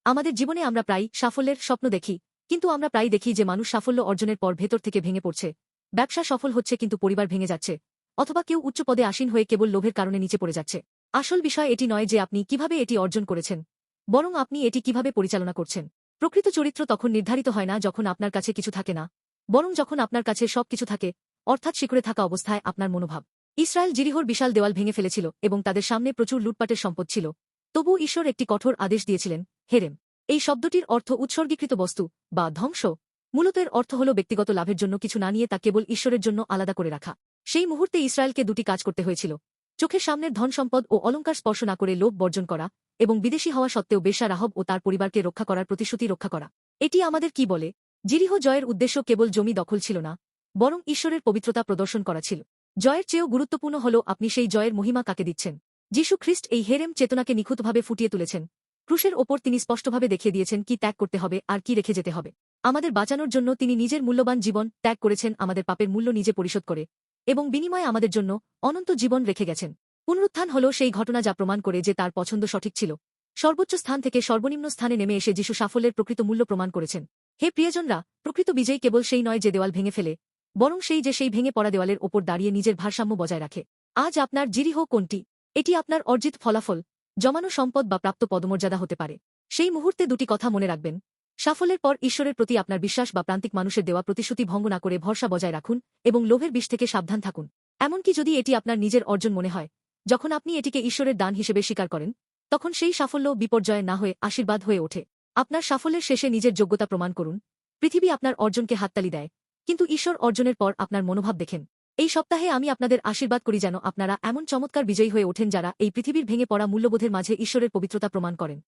আমাদের জীবনে আমরা প্রায় সাফল্যের স্বপ্ন দেখি, কিন্তু আমরা প্রায় দেখি যে মানুষ সাফল্য অর্জনের পর ভেতর থেকে ভেঙে পড়ছে। ব্যবসা সফল হচ্ছে কিন্তু পরিবার ভেঙে যাচ্ছে, অথবা কেউ উচ্চ পদে আসীন হয়ে কেবল লোভের কারণে নিচে পড়ে যাচ্ছে। আসল বিষয় এটি নয় যে আপনি কিভাবে এটি অর্জন করেছেন, বরং আপনি এটি কিভাবে পরিচালনা করছেন। প্রকৃত চরিত্র তখন নির্ধারিত হয় না যখন আপনার কাছে কিছু থাকে না, বরং যখন আপনার কাছে সবকিছু থাকে, অর্থাৎ শিকড়ে থাকা অবস্থায় আপনার মনোভাব। ইসরায়েল জিরিহোর বিশাল দেওয়াল ভেঙে ফেলেছিল এবং তাদের সামনে প্রচুর লুটপাটের সম্পদ ছিল। তবুও ঈশ্বর একটি কঠোর আদেশ দিয়েছিলেন, হেরেম। এই শব্দটির অর্থ উৎসর্গীকৃত বস্তু বা ধ্বংস। মূলত এর অর্থ হল ব্যক্তিগত লাভের জন্য কিছু না নিয়ে তা কেবল ঈশ্বরের জন্য আলাদা করে রাখা। সেই মুহূর্তে ইসরায়েলকে দুটি কাজ করতে হয়েছিল: চোখের সামনের ধন সম্পদ ও অলঙ্কার স্পর্শ না করে লোভ বর্জন করা, এবং বিদেশী হওয়া সত্ত্বেও বেশ্যা রাহব ও তার পরিবারকে রক্ষা করার প্রতিশ্রুতি রক্ষা করা। এটি আমাদের কি বলে? জিরিহো জয়ের উদ্দেশ্য কেবল জমি দখল ছিল না, বরং ঈশ্বরের পবিত্রতা প্রদর্শন করা ছিল। জয়ের চেয়েও গুরুত্বপূর্ণ হল আপনি সেই জয়ের মহিমা কাকে দিচ্ছেন। যীশু খ্রিস্ট এই হেরেম চেতনাকে নিখুঁতভাবে ফুটিয়ে তুলেছেন। ক্রুশের ওপর তিনি স্পষ্টভাবে দেখিয়ে দিয়েছেন কি ত্যাগ করতে হবে আর কি রেখে যেতে হবে। আমাদের বাঁচানোর জন্য তিনি নিজের মূল্যবান জীবন ত্যাগ করেছেন, আমাদের পাপের মূল্য নিজে পরিশোধ করে, এবং বিনিময়ে আমাদের জন্য অনন্ত জীবন রেখে গেছেন। পুনরুত্থান হল সেই ঘটনা যা প্রমাণ করে যে তার পছন্দ সঠিক ছিল। সর্বোচ্চ স্থান থেকে সর্বনিম্ন স্থানে নেমে এসে যীশু সাফল্যের প্রকৃত মূল্য প্রমাণ করেছেন। হে প্রিয়জনরা, প্রকৃত বিজয়ী কেবল সেই নয় যে দেওয়াল ভেঙে ফেলে, বরং সেই ভেঙে পড়া দেওয়ালের ওপর দাঁড়িয়ে নিজের ভারসাম্য বজায় রাখে। আজ আপনার জিরিহো কোনটি? এটি আপনার অর্জিত ফলাফল, জমানো সম্পদ বা প্রাপ্ত পদমর্যাদা হতে পারে। সেই মুহূর্তে দুটি কথা মনে রাখবেন: সাফল্যের পর ঈশ্বরের প্রতি আপনার বিশ্বাস বা প্রান্তিক মানুষের দেওয়া প্রতিশ্রুতি ভঙ্গ না করে ভরসা বজায় রাখুন, এবং লোভের বিষ থেকে সাবধান থাকুন। এমনকি যদি এটি আপনার নিজের অর্জন মনে হয়, যখন আপনি এটিকে ঈশ্বরের দান হিসেবে স্বীকার করেন, তখন সেই সাফল্য বিপর্যয় না হয়ে আশীর্বাদ হয়ে ওঠে। আপনার সাফল্যের শেষে নিজের যোগ্যতা প্রমাণ করুন। পৃথিবী আপনার অর্জনকে হাততালি দেয়, কিন্তু ঈশ্বর অর্জনের পর আপনার মনোভাব দেখেন। এই সপ্তাহে আমি আপনাদের আশীর্বাদ করি যেন আপনারা এমন চমৎকার বিজয়ী হয়ে ওঠেন যারা এই পৃথিবীর ভেঙে পড়া মূল্যবোধের মাঝে ঈশ্বরের পবিত্রতা প্রমাণ করেন।